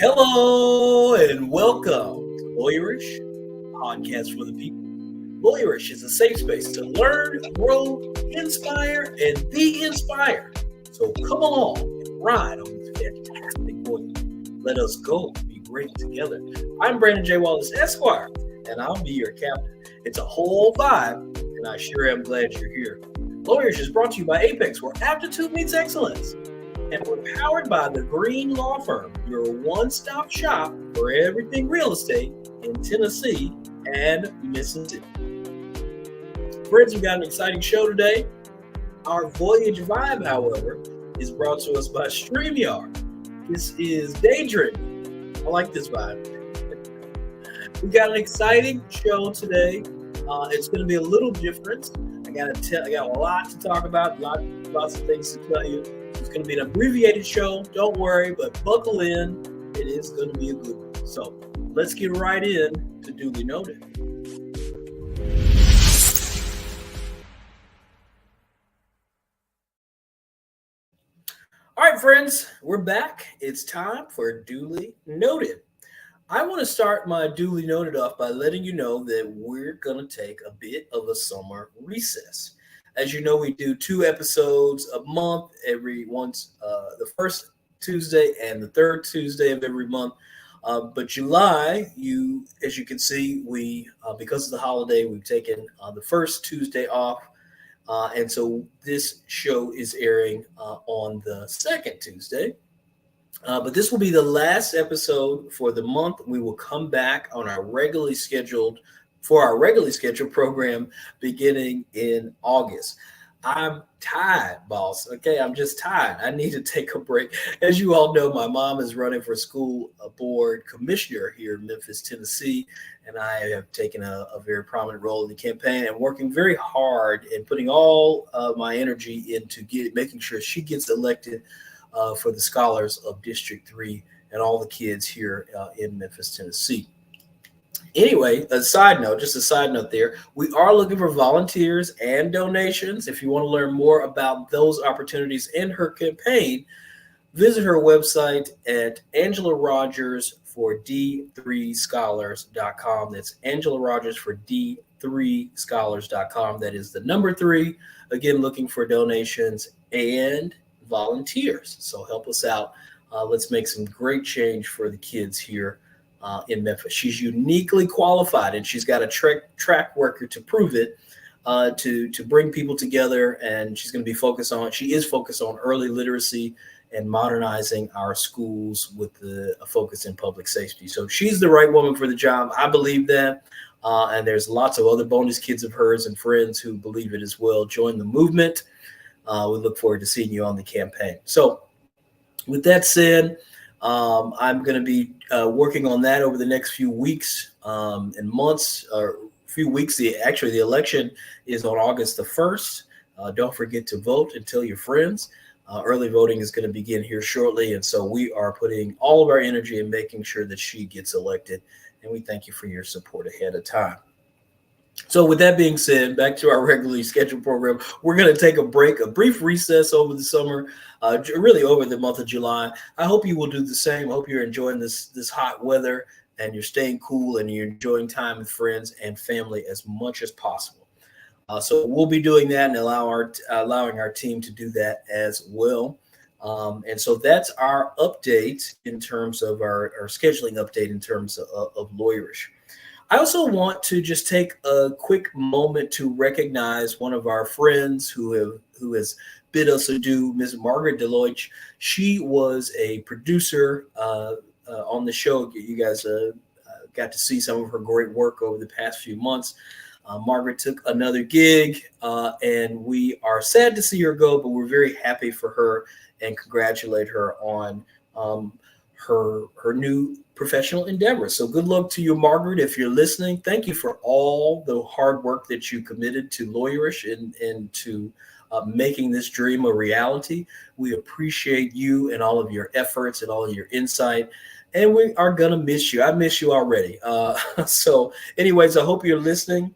Hello and welcome to Lawyerish, podcast for the people. Lawyerish is a safe space to learn, grow, inspire, and be inspired. So come along and ride on this fantastic voyage. Let us go be great together. I'm Brandon J. Wallace, Esquire, and I'll be your captain. It's a whole vibe, and I sure am glad you're here. Lawyerish is brought to you by Apex, where aptitude meets excellence. And we're powered by the Green Law Firm, your one-stop shop for everything real estate in Tennessee and Mississippi. Friends, we got an exciting show today. Our Voyage Vibe, however, is brought to us by StreamYard. This is Daydreaming. I like this vibe. We got an exciting show today. It's going to be a little different. I got a lot to talk about, lots of things to tell you. It's going to be an abbreviated show. Don't worry, but buckle in. It is going to be a good one. So let's get right in to Duly Noted. All right, friends, we're back. It's time for Duly Noted. I want to start my Duly Noted off by letting you know that we're going to take a bit of a summer recess. As you know, we do 2 episodes a month, the first Tuesday and the third Tuesday of every month. But July, as you can see, we because of the holiday, we've taken the first Tuesday off. And so this show is airing on the second Tuesday. But this will be the last episode for the month. We will come back on our regularly scheduled program beginning in August. I'm tired, boss. Okay, I'm just tired. I need to take a break. As you all know, my mom is running for school board commissioner here in Memphis, Tennessee, and I have taken a very prominent role in the campaign and working very hard and putting all my energy into making sure she gets elected for the scholars of District 3 and all the kids here in Memphis, Tennessee. Anyway, just a side note there, we are looking for volunteers and donations. If you want to learn more about those opportunities in her campaign, visit her website at Angela Rogers for D3Scholars.com. That's Angela Rogers for D3Scholars.com. That is the number 3. Again, looking for donations and volunteers. So help us out. Let's make some great change for the kids here in Memphis. She's uniquely qualified, and she's got a track record to prove it, to bring people together. And she is focused on early literacy and modernizing our schools with a focus in public safety. So she's the right woman for the job. I believe that. And there's lots of other bonus kids of hers and friends who believe it as well. Join the movement. We look forward to seeing you on the campaign. So with that said, I'm going to be working on that over the next few weeks and months, or few weeks. The election is on August the 1st. Don't forget to vote and tell your friends. Early voting is going to begin here shortly. And so we are putting all of our energy in making sure that she gets elected. And we thank you for your support ahead of time. So with that being said, back to our regularly scheduled program. We're going to take a brief recess over the summer, really over the month of July. I hope you will do the same. I hope you're enjoying this hot weather and you're staying cool and you're enjoying time with friends and family as much as possible. So we'll be doing that and allowing our team to do that as well. And so that's our update in terms of our scheduling update in terms of Lawyerish. I also want to just take a quick moment to recognize one of our friends who has bid us adieu, Ms. Margaret Deloach. She was a producer on the show. You guys got to see some of her great work over the past few months. Margaret took another gig, and we are sad to see her go, but we're very happy for her and congratulate her on her new professional endeavors. So good luck to you, Margaret. If you're listening, thank you for all the hard work that you committed to Lawyerish and to making this dream a reality. We appreciate you and all of your efforts and all of your insight. And we are going to miss you. I miss you already. So anyways, I hope you're listening.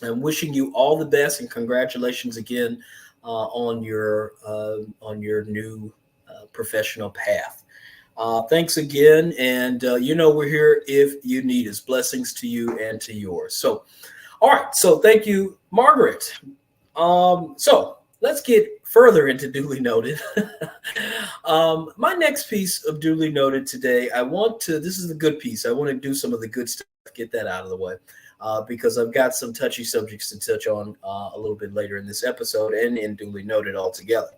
I'm wishing you all the best and congratulations again on your new professional path. Thanks again. And we're here if you need us. Blessings to you and to yours. So, all right. So thank you, Margaret. So let's get further into duly noted. My next piece of duly noted today, this is the good piece. I want to do some of the good stuff, get that out of the way, because I've got some touchy subjects to touch on a little bit later in this episode and in duly noted altogether.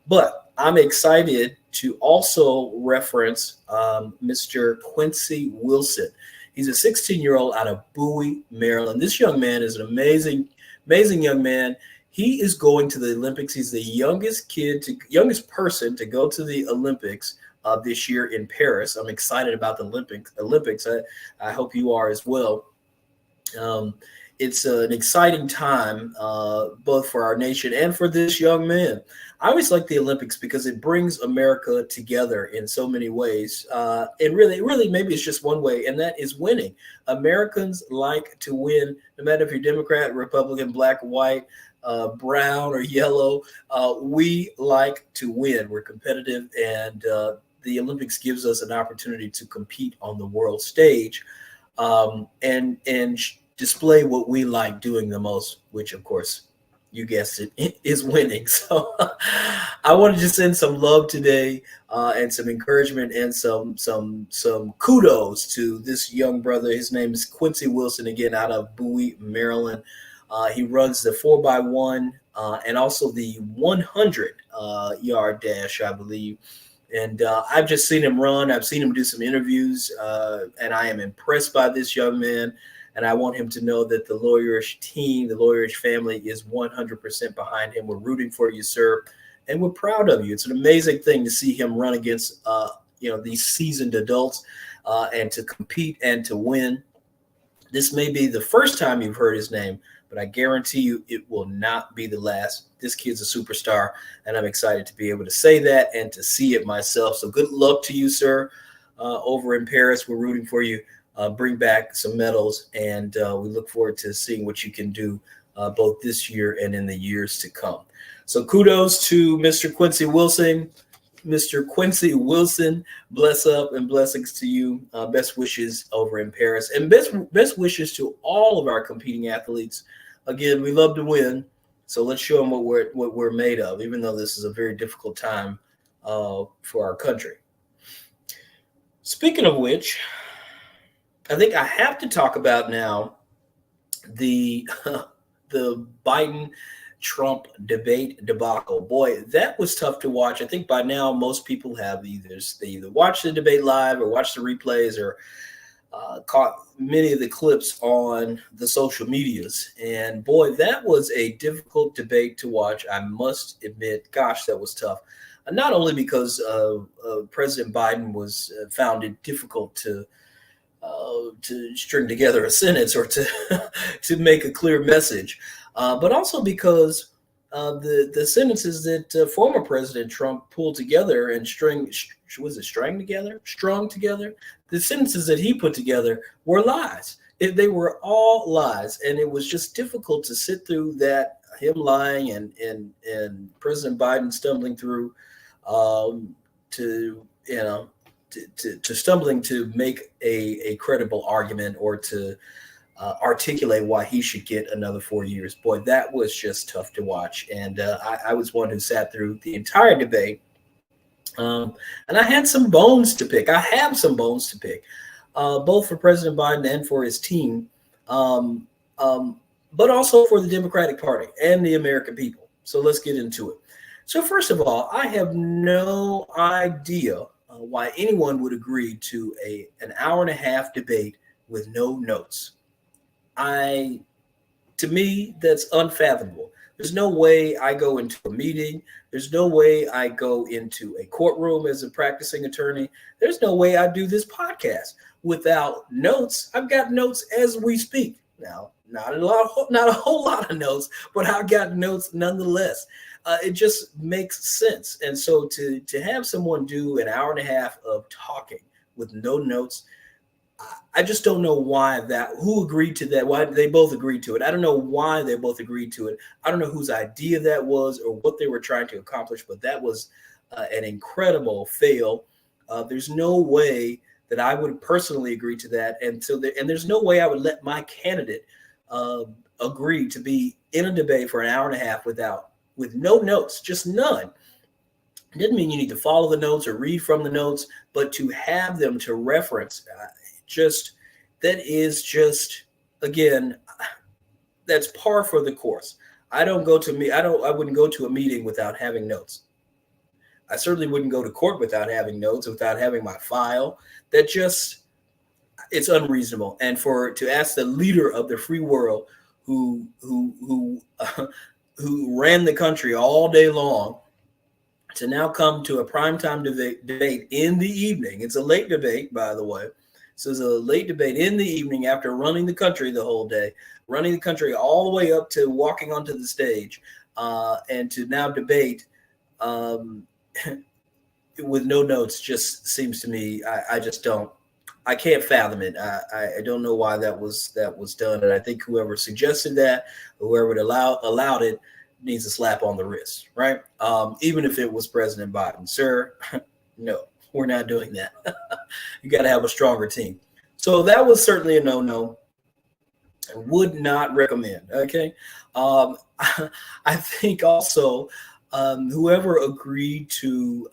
But I'm excited to also reference Mr. Quincy Wilson. He's a 16-year-old out of Bowie, Maryland. This young man is an amazing, amazing young man. He is going to the Olympics. He's the youngest person to go to the Olympics this year in Paris. I'm excited about the Olympics. I hope you are as well. It's an exciting time, both for our nation and for this young man. I always like the Olympics because it brings America together in so many ways. And really, maybe it's just one way, and that is winning. Americans like to win, no matter if you're Democrat, Republican, black, white, brown, or yellow. We like to win. We're competitive, and the Olympics gives us an opportunity to compete on the world stage, and display what we like doing the most, which, of course, you guessed it, is winning. So I wanted to send some love today and some encouragement and some kudos to this young brother. His name is Quincy Wilson, again, out of Bowie, Maryland. He runs the 4x1 and also the 100 yard dash, I believe. And I've just seen him run. I've seen him do some interviews, and I am impressed by this young man. And I want him to know that the Lawyerish team, the Lawyerish family is 100% behind him. We're rooting for you, sir, and we're proud of you. It's an amazing thing to see him run against, these seasoned adults and to compete and to win. This may be the first time you've heard his name, but I guarantee you it will not be the last. This kid's a superstar, and I'm excited to be able to say that and to see it myself. So good luck to you, sir, over in Paris. We're rooting for you. Bring back some medals, and we look forward to seeing what you can do both this year and in the years to come. So kudos to Mr. Quincy Wilson. Mr. Quincy Wilson, bless up and blessings to you. Best wishes over in Paris, and best wishes to all of our competing athletes. Again, we love to win, so let's show them what we're made of, even though this is a very difficult time for our country. Speaking of which, I think I have to talk about now the Biden-Trump debate debacle. Boy, that was tough to watch. I think by now most people have either watched the debate live or watched the replays or caught many of the clips on the social medias. And boy, that was a difficult debate to watch. I must admit, gosh, that was tough. Not only because President Biden was found it difficult to string together a sentence or to make a clear message, but also because the sentences that former President Trump pulled together and strung together, the sentences that he put together were lies. They were all lies, and it was just difficult to sit through that, him lying and President Biden stumbling through stumbling to make a credible argument or to articulate why he should get another 4 years. Boy, that was just tough to watch. And I was one who sat through the entire debate. And I had some bones to pick. I have some bones to pick, both for President Biden and for his team, but also for the Democratic Party and the American people. So let's get into it. So first of all, I have no idea why anyone would agree to an hour and a half debate with no notes. To me, that's unfathomable. There's no way I go into a meeting. There's no way I go into a courtroom as a practicing attorney. There's no way I do this podcast without notes. I've got notes as we speak. Now, not a whole lot of notes, but I've got notes nonetheless. It just makes sense. And so to have someone do an hour and a half of talking with no notes, I just don't know who agreed to that, why they both agreed to it. I don't know why they both agreed to it. I don't know whose idea that was or what they were trying to accomplish, but that was an incredible fail There's no way that I would personally agree to that, and there's no way I would let my candidate agree to be in a debate for an hour and a half with no notes, just none. It doesn't mean you need to follow the notes or read from the notes, but to have them to reference, just that is just, again, that's par for the course. I wouldn't go to a meeting without having notes. I certainly wouldn't go to court without having notes, without having my file. That just, it's unreasonable. And to ask the leader of the free world who who ran the country all day long to now come to a primetime debate in the evening. It's a late debate, by the way. So it's a late debate in the evening after running the country the whole day, running the country all the way up to walking onto the stage, and to now debate with no notes just seems to me, I can't fathom it. I don't know why that was done. And I think whoever suggested that, whoever allowed it, needs a slap on the wrist, right? Even if it was President Biden. Sir, no, we're not doing that. You got to have a stronger team. So that was certainly a no-no. I would not recommend, okay? I think also whoever agreed to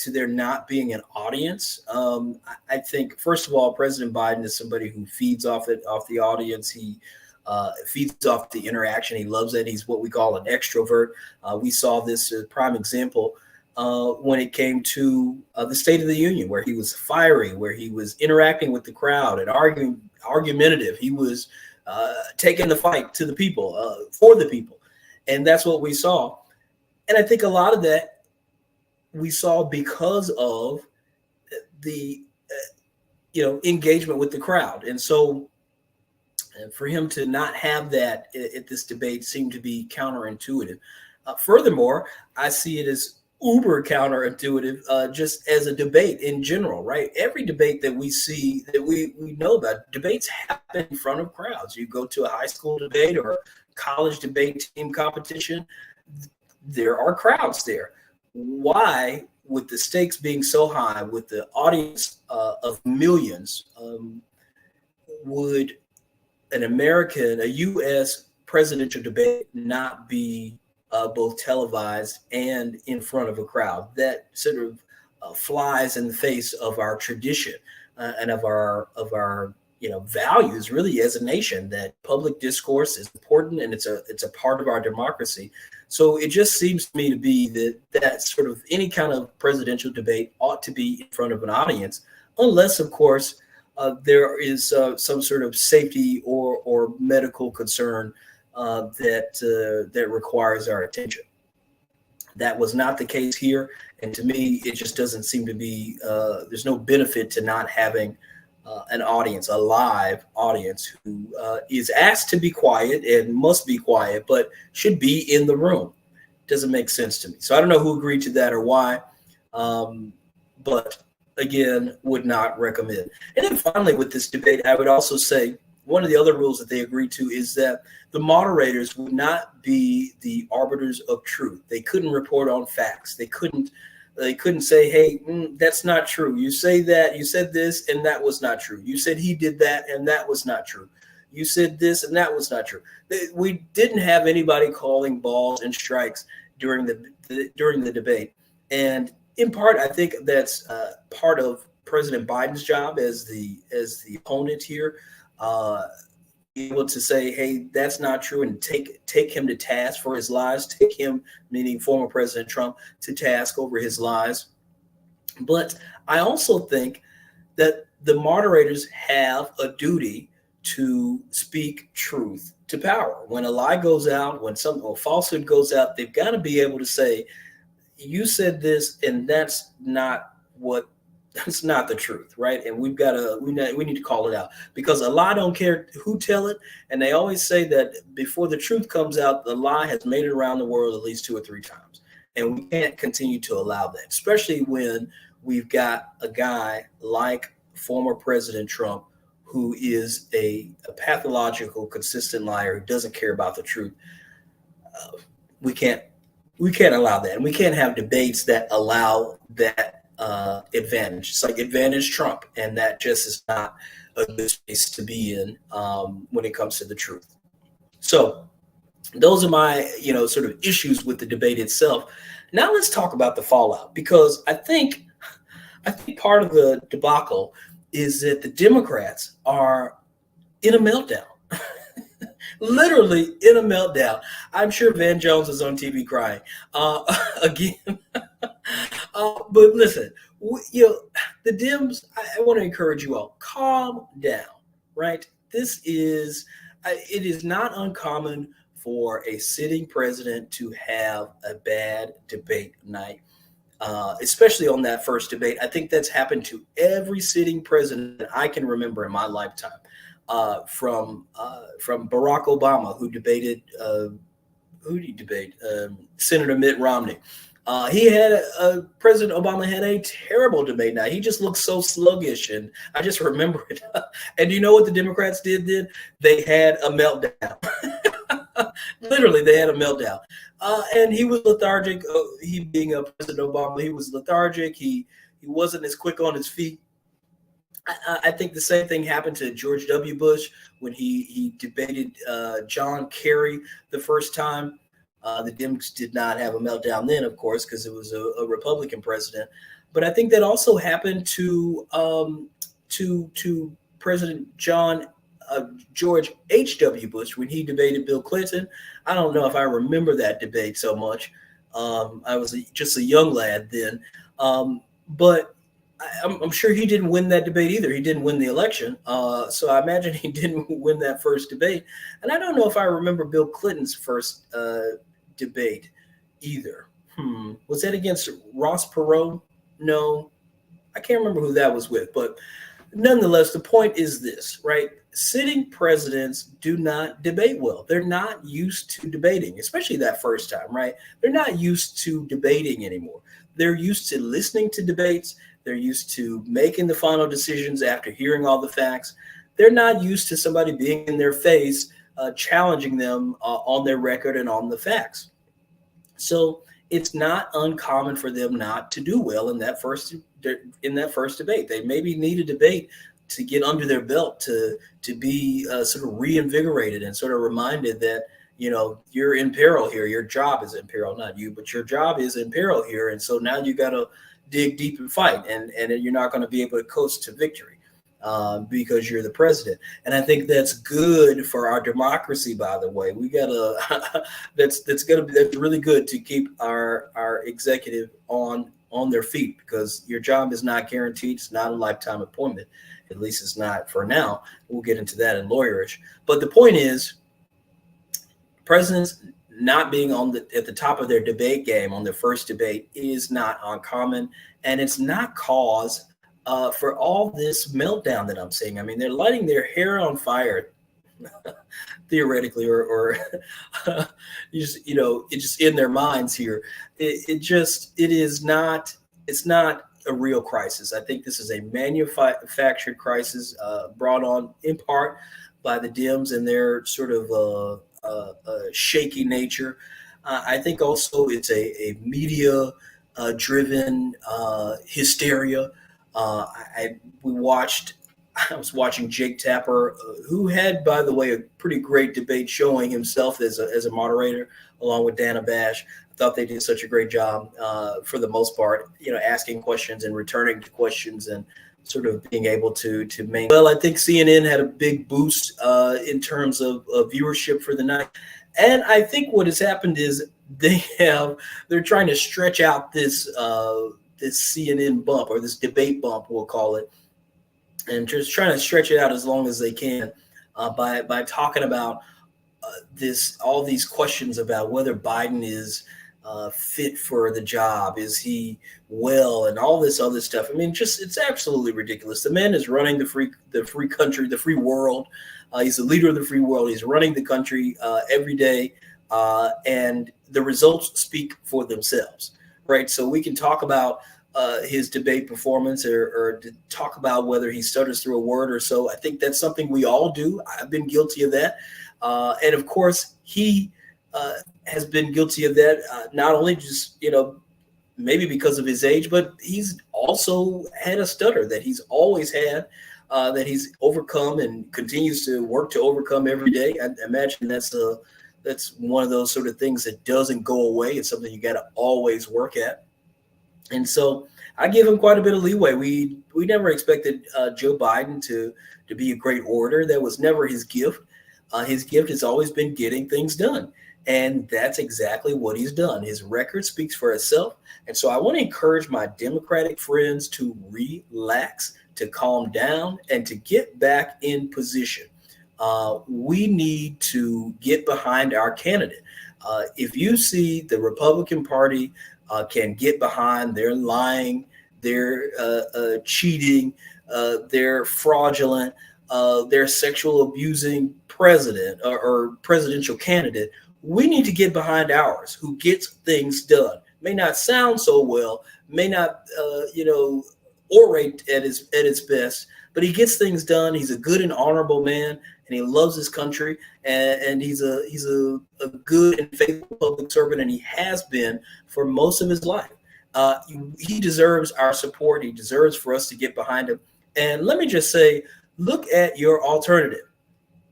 there not being an audience, I think, first of all, President Biden is somebody who feeds off the audience. He feeds off the interaction. He loves it. He's what we call an extrovert. We saw this prime example when it came to the State of the Union, where he was fiery, where he was interacting with the crowd and argumentative. He was taking the fight to the people, for the people. And that's what we saw. And I think a lot of that we saw because of the engagement with the crowd. And so for him to not have that at this debate seemed to be counterintuitive. Furthermore, I see it as uber counterintuitive just as a debate in general, right? Every debate that we see, that we know about, debates happen in front of crowds. You go to a high school debate or college debate team competition, there are crowds there. Why, with the stakes being so high, with the audience of millions, would a U.S. presidential debate not be both televised and in front of a crowd? That sort of flies in the face of our tradition and of our values, really, as a nation. That public discourse is important, and it's a part of our democracy. So it just seems to me to be that sort of any kind of presidential debate ought to be in front of an audience, unless, of course, there is some sort of safety or medical concern that requires our attention. That was not the case here, and to me, it just doesn't seem to be. There's no benefit to not having an audience, a live audience, who is asked to be quiet and must be quiet, but should be in the room. Doesn't make sense to me. So I don't know who agreed to that or why, but again, would not recommend. And then finally, with this debate, I would also say one of the other rules that they agreed to is that the moderators would not be the arbiters of truth. They couldn't report on facts. They couldn't say, hey, that's not true. You say that, you said this, and that was not true. You said he did that, and that was not true. You said this, and that was not true. We didn't have anybody calling balls and strikes during the debate. And in part, I think that's part of President Biden's job as the opponent here, able to say, hey, that's not true, and take him to task for his lies, take him, meaning former President Trump, to task over his lies. But I also think that the moderators have a duty to speak truth to power. When a lie goes out, when a falsehood goes out, they've got to be able to say, you said this, and that's not the truth, right? And we need to call it out, because a lie don't care who tell it. And they always say that before the truth comes out, the lie has made it around the world at least 2 or 3 times. And we can't continue to allow that, especially when we've got a guy like former President Trump, who is a pathological, consistent liar who doesn't care about the truth. We can't allow that. And we can't have debates that allow that advantage. It's like advantage Trump, and that just is not a good space to be in when it comes to the truth. So those are my, sort of issues with the debate itself. Now let's talk about the fallout, because I think part of the debacle is that the Democrats are in a meltdown. Literally in a meltdown. I'm sure Van Jones is on TV crying again. But listen, the Dems. I want to encourage you all, calm down. Right? It is not uncommon for a sitting president to have a bad debate night, especially on that first debate. I think that's happened to every sitting president I can remember in my lifetime. From Barack Obama, who debated who did he debate? Senator Mitt Romney. President Obama had a terrible debate night. He just looked so sluggish, and I just remember it. And you know what the Democrats did then? They had a meltdown. Literally, they had a meltdown. And he was lethargic. He being a President Obama, he was lethargic. He wasn't as quick on his feet. I think the same thing happened to George W. Bush when he debated John Kerry the first time. The Dems did not have a meltdown then, of course, because it was a Republican president. But I think that also happened to President George H.W. Bush when he debated Bill Clinton. I don't know if I remember that debate so much. I was just a young lad then. But I'm sure he didn't win that debate either. He didn't win the election. So I imagine he didn't win that first debate. And I don't know if I remember Bill Clinton's first debate either. Was that against Ross Perot? No, I can't remember who that was with. But nonetheless, the point is this, right? Sitting presidents do not debate well. They're not used to debating, especially that first time, right? They're not used to debating anymore. They're used to listening to debates. They're used to making the final decisions after hearing all the facts. They're not used to somebody being in their face, challenging them on their record and on the facts. So it's not uncommon for them not to do well in that first debate. They maybe need a debate to get under their belt to be sort of reinvigorated and sort of reminded that you're in peril here. Your job is in peril, not you, but your job is in peril here. And so now you got to dig deep and fight, and you're not going to be able to coast to victory because you're the president. And I think that's good for our democracy. By the way, we gotta that's really good to keep our executive on their feet, because your job is not guaranteed. It's not a lifetime appointment. At least it's not for now. We'll get into that in lawyerish. But the point is, presidents not being at the top of their debate game on their first debate is not uncommon, and it's not cause for all this meltdown that I'm seeing. I mean, they're lighting their hair on fire, theoretically, or it's just in their minds here. It's not a real crisis. I think this is a manufactured crisis brought on in part by the Dems and their sort of shaky nature. I think also it's a media driven hysteria. I was watching Jake Tapper, who had, by the way, a pretty great debate showing himself as a moderator along with Dana Bash. I thought they did such a great job for the most part, asking questions and returning to questions and sort of being able to make. Well, I think CNN had a big boost in terms of viewership for the night. And I think what has happened is they're trying to stretch out this CNN bump, or this debate bump, we'll call it, and just trying to stretch it out as long as they can by talking about all these questions about whether Biden is fit for the job, is he well, and all this other stuff. I mean, it's absolutely ridiculous. The man is running the free country, the free world. He's the leader of the free world. He's running the country every day, and the results speak for themselves, right? So we can talk about his debate performance or talk about whether he stutters through a word or so. I think that's something we all do. I've been guilty of that. And of course, he has been guilty of that, not only just, maybe because of his age, but he's also had a stutter that he's always had, that he's overcome and continues to work to overcome every day. I imagine that's one of those sort of things that doesn't go away. It's something you got to always work at. And so I give him quite a bit of leeway. We never expected Joe Biden to be a great orator. That was never his gift. His gift has always been getting things done. And that's exactly what he's done. His record speaks for itself. And so I want to encourage my Democratic friends to relax, to calm down, and to get back in position. We need to get behind our candidate. If you see the Republican Party can get behind their lying, their cheating, their fraudulent, their sexual abusing president or presidential candidate, we need to get behind ours who gets things done. May not sound so well, may not, orate at its best, but he gets things done. He's a good and honorable man, and he loves his country, and he's a good and faithful public servant, and he has been for most of his life. He deserves our support. He deserves for us to get behind him. And let me just say, look at your alternative,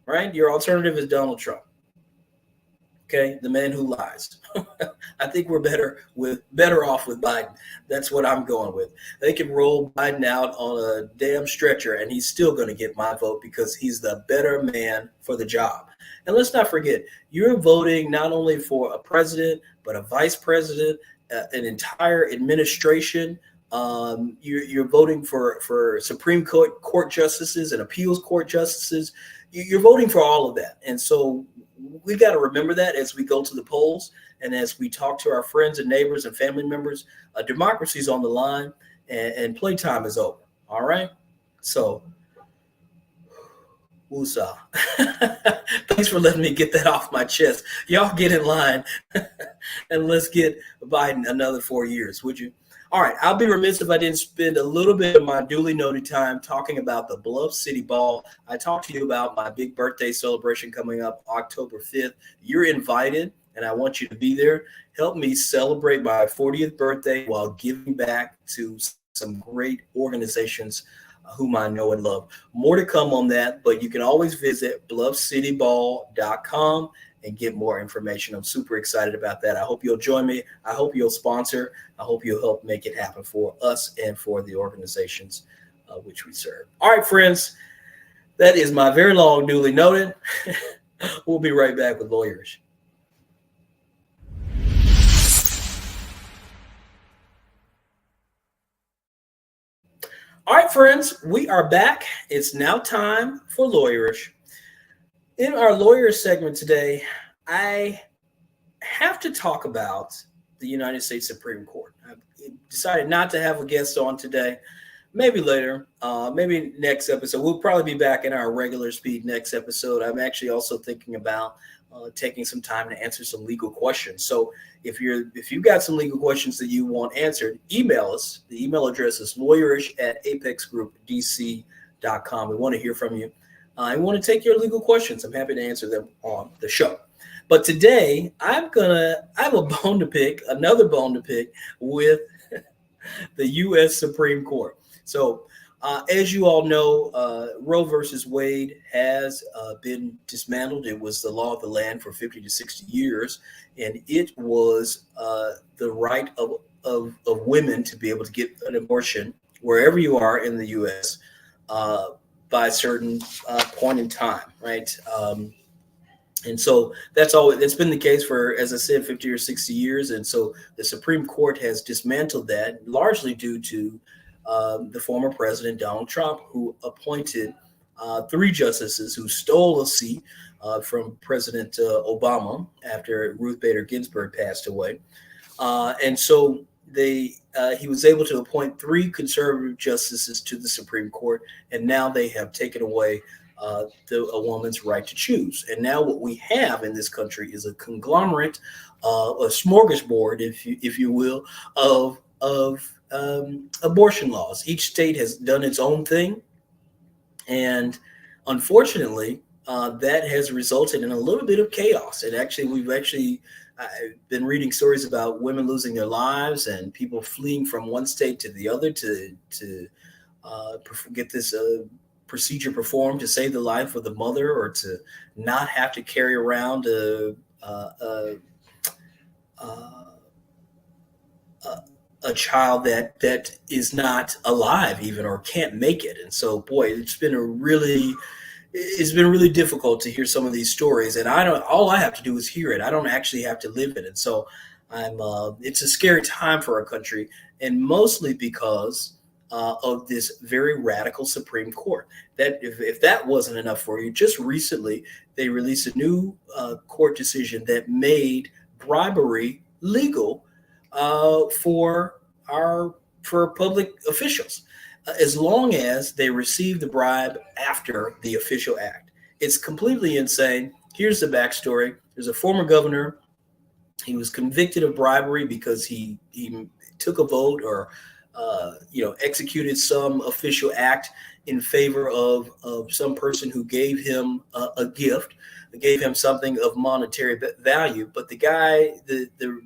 right? Your alternative is Donald Trump. Okay, the man who lies. I think we're better off with Biden. That's what I'm going with. They can roll Biden out on a damn stretcher, and he's still going to get my vote because he's the better man for the job. And let's not forget, you're voting not only for a president, but a vice president, an entire administration. You're voting for Supreme Court justices and appeals court justices. You're voting for all of that. And so we got to remember that as we go to the polls and as we talk to our friends and neighbors and family members. Democracy's on the line, and playtime is over. All right? So, woosah. Thanks for letting me get that off my chest. Y'all get in line, and let's get Biden another 4 years, would you? All right, I'll be remiss if I didn't spend a little bit of my duly noted time talking about the Bluff City Ball. I talked to you about my big birthday celebration coming up October 5th. You're invited, and I want you to be there. Help me celebrate my 40th birthday while giving back to some great organizations whom I know and love. More to come on that, but you can always visit bluffcityball.com and get more information. I'm super excited about that. I hope you'll join me. I hope you'll sponsor. I hope you'll help make it happen for us and for the organizations which we serve. All right, friends, that is my very long duly noted. We'll be right back with Lawyerish. All right, friends, we are back. It's now time for Lawyerish. In our lawyer segment today, I have to talk about the United States Supreme Court. I've decided not to have a guest on today. Maybe later, maybe next episode. We'll probably be back in our regular speed next episode. I'm actually also thinking about taking some time to answer some legal questions. So if you've got some legal questions that you want answered, email us. The email address is lawyerish@apexgroupdc.com. We want to hear from you. I want to take your legal questions. I'm happy to answer them on the show. But today, I have a bone to pick, another bone to pick with the U.S. Supreme Court. So as you all know, Roe versus Wade has been dismantled. It was the law of the land for 50 to 60 years, and it was the right of women to be able to get an abortion wherever you are in the U.S. By a certain point in time, right? And so it's been the case for, as I said, 50 or 60 years. And so the Supreme Court has dismantled that, largely due to the former president, Donald Trump, who appointed 3 justices who stole a seat from President Obama after Ruth Bader Ginsburg passed away. And so he was able to appoint 3 conservative justices to the Supreme Court, and now they have taken away a woman's right to choose. And now what we have in this country is a conglomerate, a smorgasbord, if you will, of abortion laws. Each state has done its own thing, and unfortunately, that has resulted in a little bit of chaos. And we've I've been reading stories about women losing their lives and people fleeing from one state to the other to get this procedure performed to save the life of the mother, or to not have to carry around a, a, a child that is not alive even, or can't make it. And so, boy, it's been really difficult to hear some of these stories, and I don't. All I have to do is hear it. I don't actually have to live it, and so I'm. It's a scary time for our country, and mostly because of this very radical Supreme Court. That if that wasn't enough for you, just recently they released a new court decision that made bribery legal for public officials, as long as they receive the bribe after the official act. It's completely insane. Here's the backstory. There's a former governor. He was convicted of bribery because he took a vote, or executed some official act in favor of some person who gave him a gift, gave him something of monetary value. But the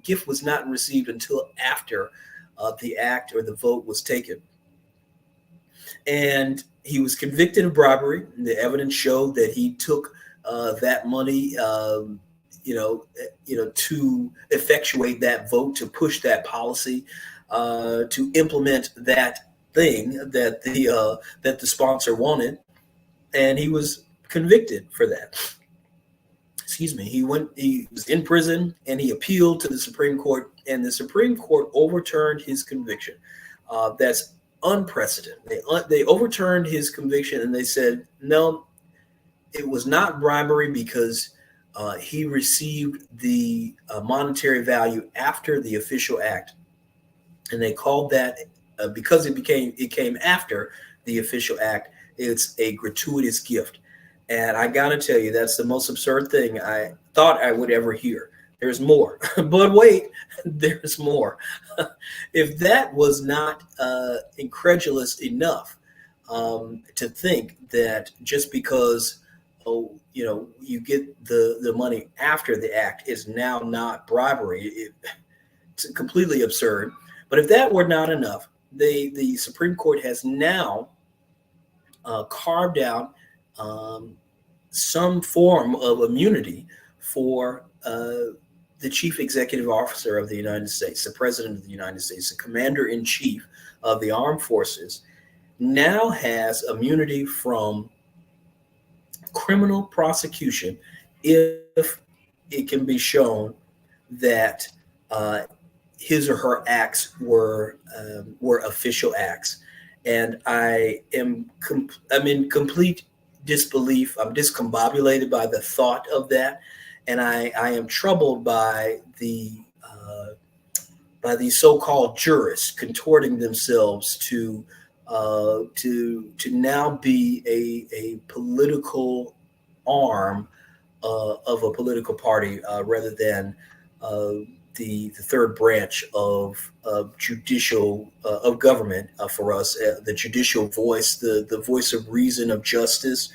gift was not received until after the act or the vote was taken. And he was convicted of bribery. The evidence showed that he took that money, to effectuate that vote, to push that policy, to implement that thing that the sponsor wanted, and he was convicted for that. Excuse me. He was in prison, and he appealed to the Supreme Court, and the Supreme Court overturned his conviction. That's unprecedented. They overturned his conviction, and they said, no, it was not bribery because he received the monetary value after the official act. And they called that, because it came after the official act, it's a gratuitous gift. And I got to tell you, that's the most absurd thing I thought I would ever hear. There's more. But wait, there's more. If that was not incredulous enough to think that just because you get the money after the act is now not bribery, it's completely absurd. But if that were not enough, the Supreme Court has now carved out some form of immunity for the chief executive officer of the United States, the president of the United States, the commander in chief of the armed forces, now has immunity from criminal prosecution if it can be shown that his or her acts were official acts. And I'm in complete disbelief. I'm discombobulated by the thought of that, and I am troubled by these so-called jurists contorting themselves to now be a political arm of a political party, rather than the third branch of judicial of government for us, the judicial voice, the voice of reason, of justice,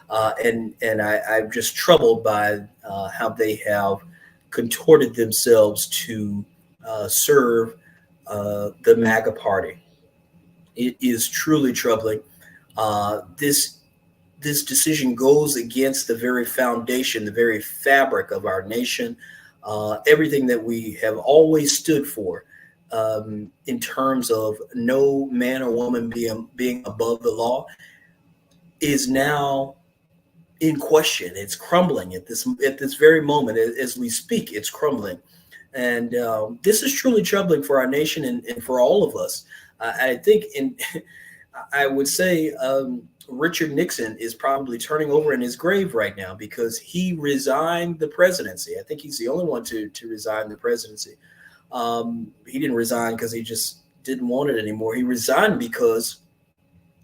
and I'm just troubled by how they have contorted themselves to serve the MAGA party. It is truly troubling. This decision goes against the very foundation, the very fabric of our nation. Everything that we have always stood for, in terms of no man or woman being above the law, is now in question. It's crumbling at this very moment as we speak. It's crumbling, and this is truly troubling for our nation and for all of us. I think, I would say, Richard Nixon is probably turning over in his grave right now, because he resigned the presidency. I think he's the only one to resign the presidency. He didn't resign because he just didn't want it anymore. He resigned because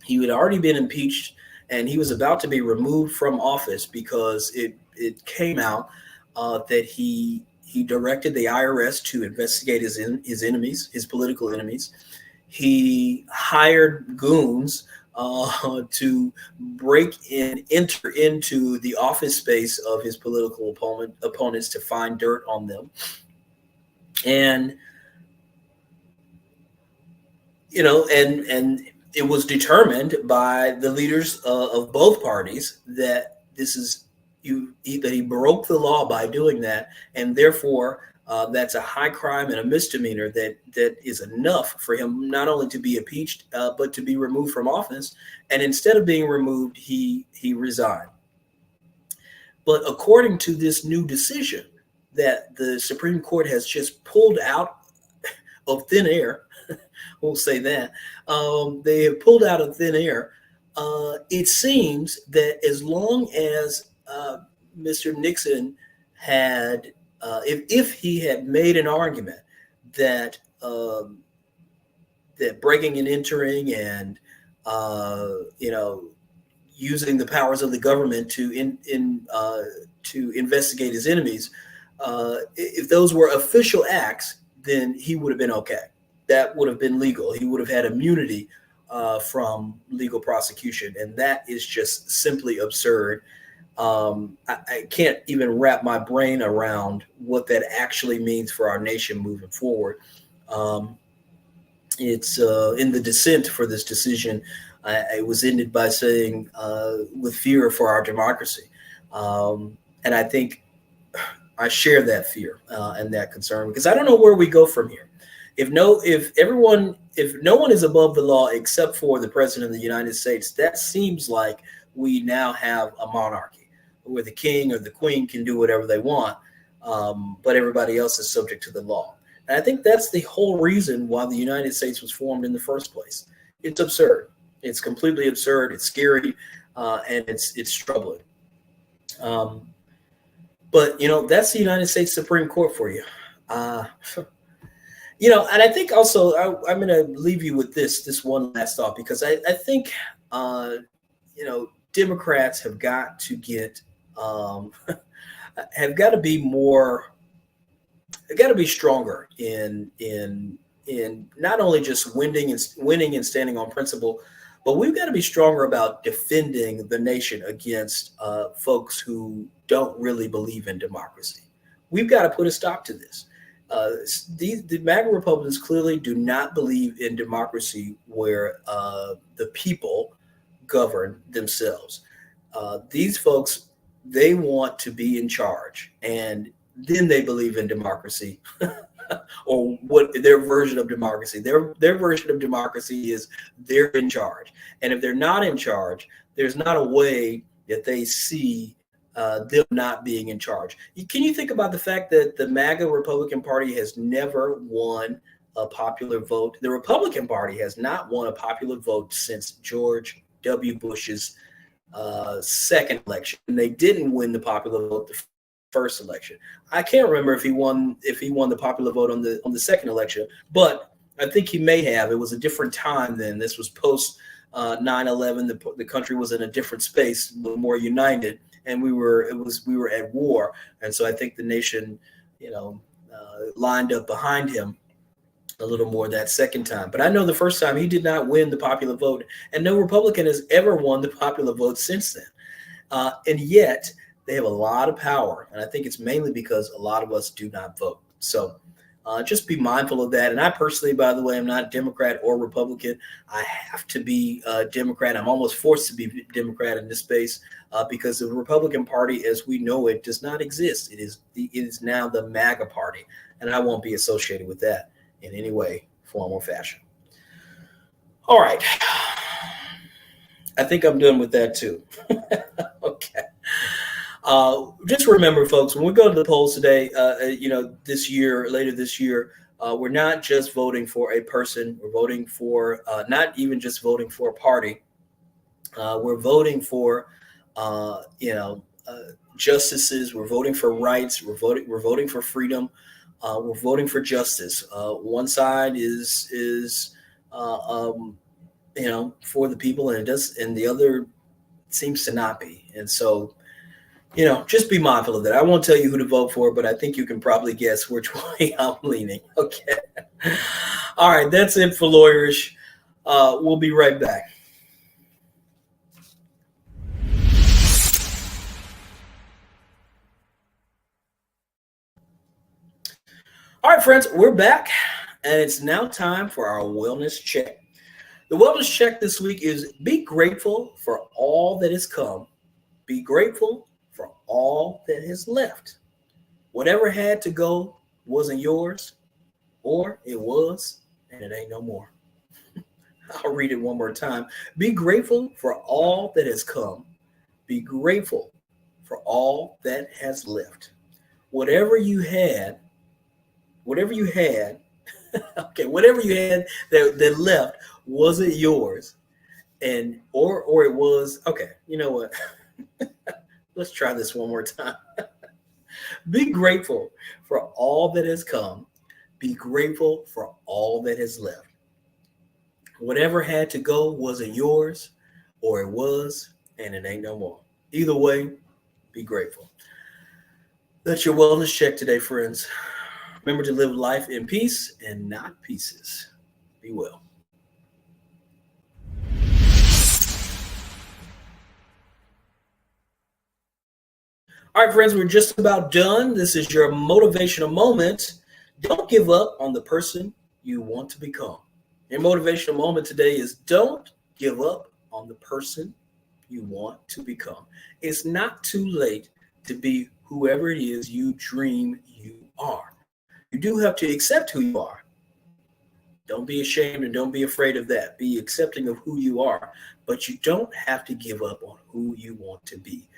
he had already been impeached, and he was about to be removed from office because it came out that he directed the IRS to investigate his enemies, his political enemies. He hired goons to break in, enter into the office space of his political opponents to find dirt on them. And, and it was determined by the leaders of both parties that that he broke the law by doing that, and therefore that's a high crime and a misdemeanor that is enough for him not only to be impeached but to be removed from office. And instead of being removed, he resigned. But according to this new decision that the Supreme Court has just pulled out of thin air, we'll say that they have pulled out of thin air. It seems that as long as Mr. Nixon had, if he had made an argument that that breaking and entering and using the powers of the government to investigate his enemies, if those were official acts, then he would have been okay. That would have been legal. He would have had immunity from legal prosecution, and that is just simply absurd. I can't even wrap my brain around what that actually means for our nation moving forward. It's in the dissent for this decision. It was ended by saying, with fear for our democracy. And I think I share that fear and that concern, because I don't know where we go from here. If no one is above the law except for the president of the United States, that seems like we now have a monarchy where the king or the queen can do whatever they want, but everybody else is subject to the law. And I think that's the whole reason why the United States was formed in the first place. It's absurd. It's completely absurd. It's scary, and it's troubling. But that's the United States Supreme Court for you. And I think also I'm going to leave you with this one last thought, because I think Democrats have got to get have got to be more. They've got to be stronger in not only just winning and standing on principle, but we've got to be stronger about defending the nation against folks who don't really believe in democracy. We've got to put a stop to this. The MAGA Republicans clearly do not believe in democracy where the people govern themselves. These folks, they want to be in charge, and then they believe in democracy, or what their version of democracy. Their version of democracy is they're in charge, and if they're not in charge, there's not a way that they see them not being in charge. Can you think about the fact that the MAGA Republican Party has never won a popular vote? The Republican Party has not won a popular vote since George W. Bush's second election, and they didn't win the popular vote the first election. I can't remember if he won the popular vote on the second election, but I think he may have. It was a different time then. This was post 9/11. The country was in a different space, more united, and we were at war, and so I think the nation, lined up behind him a little more that second time. But I know the first time he did not win the popular vote, and no Republican has ever won the popular vote since then. And yet they have a lot of power, and I think it's mainly because a lot of us do not vote. So just be mindful of that. And I personally, by the way, I'm not Democrat or Republican. I have to be Democrat. I'm almost forced to be Democrat in this space because the Republican Party, as we know it, does not exist. It is now the MAGA Party, and I won't be associated with that in any way, form, or fashion. All right. I think I'm done with that too. Okay. Just remember, folks, when we go to the polls today, later this year, we're not just voting for a person. We're voting for not even just voting for a party. We're voting for, justices. We're voting for rights. We're voting for freedom. We're voting for justice. One side is for the people, and the other seems to not be. And so, just be mindful of that. I won't tell you who to vote for, but I think you can probably guess which way I'm leaning. Okay. All right. That's it for Lawyerish. We'll be right back. All right, friends, we're back, and it's now time for our wellness check. The wellness check this week is be grateful for all that has come. Be grateful for all that has left. Whatever had to go wasn't yours, or it was, and it ain't no more. I'll read it one more time. Be grateful for all that has come. Be grateful for all that has left. Whatever you had, whatever you had, okay, whatever you had that left wasn't yours, and or it was okay. You know what? Let's try this one more time. Be grateful for all that has come. Be grateful for all that has left. Whatever had to go wasn't yours, or it was, and it ain't no more. Either way, be grateful. That's your wellness check today, friends. Remember to live life in peace and not pieces. Be well. All right, friends, we're just about done. This is your motivational moment. Don't give up on the person you want to become. Your motivational moment today is don't give up on the person you want to become. It's not too late to be whoever it is you dream you are. You do have to accept who you are. Don't be ashamed and don't be afraid of that. Be accepting of who you are, but you don't have to give up on who you want to be.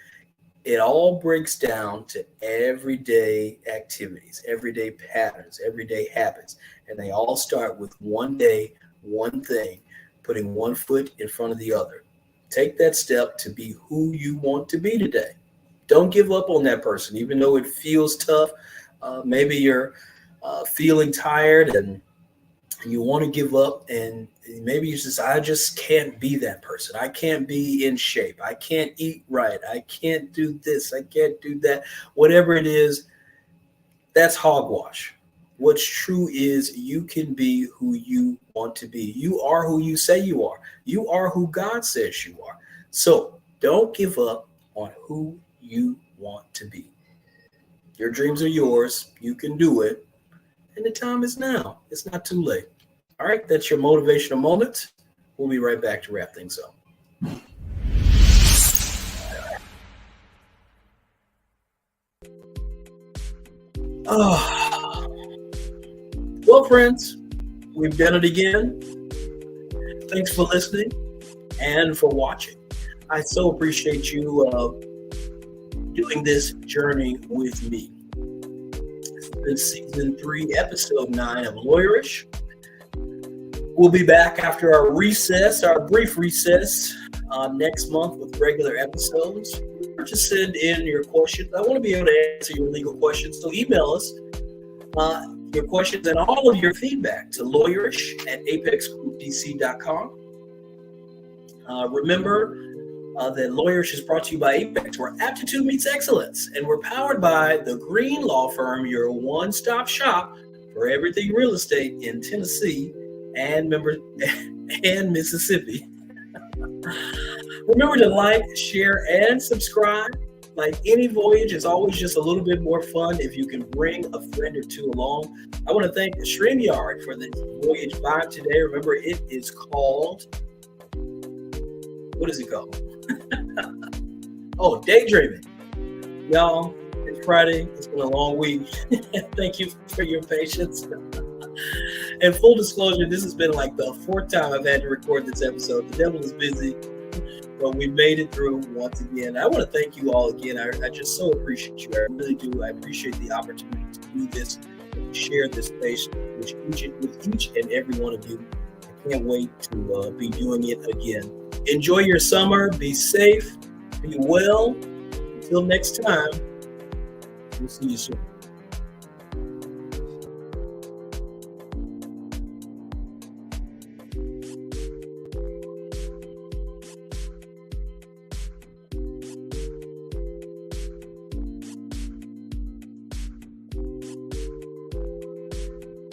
It all breaks down to everyday activities, everyday patterns, everyday habits, and they all start with one day, one thing, putting one foot in front of the other. Take that step to be who you want to be today. Don't give up on that person, even though it feels tough. Maybe you're feeling tired and you want to give up, and maybe you just, I just can't be that person. I can't be in shape. I can't eat right. I can't do this. I can't do that. Whatever it is, that's hogwash. What's true is you can be who you want to be. You are who you say you are. You are who God says you are. So don't give up on who you want to be. Your dreams are yours. You can do it. And the time is now. It's not too late. All right, that's your motivational moment. We'll be right back to wrap things up. Well, friends, we've done it again. Thanks for listening and for watching. I so appreciate you doing this journey with me. This is season 3, episode 9 of Lawyerish. We'll be back after our recess, our brief recess, next month with regular episodes. Or just send in your questions. I want to be able to answer your legal questions, so email us your questions and all of your feedback to lawyerish@apexgroupdc.com. Remember that Lawyerish is brought to you by Apex, where aptitude meets excellence, and we're powered by the Green Law Firm, your one-stop shop for everything real estate in Tennessee and Mississippi. Remember to like, share, and subscribe. Like any voyage, it's always just a little bit more fun if you can bring a friend or two along. I want to thank StreamYard for the Voyage Vibe today. Remember, it is called, what is it called? Oh, Daydreaming. Y'all, it's Friday. It's been a long week. Thank you for your patience. And full disclosure, this has been like the 4th time I've had to record this episode. The devil is busy, but we made it through once again. I want to thank you all again. I just so appreciate you. I really do. I appreciate the opportunity to do this, to share this space with each and every one of you. I can't wait to be doing it again. Enjoy your summer. Be safe. Be well. Until next time, we'll see you soon.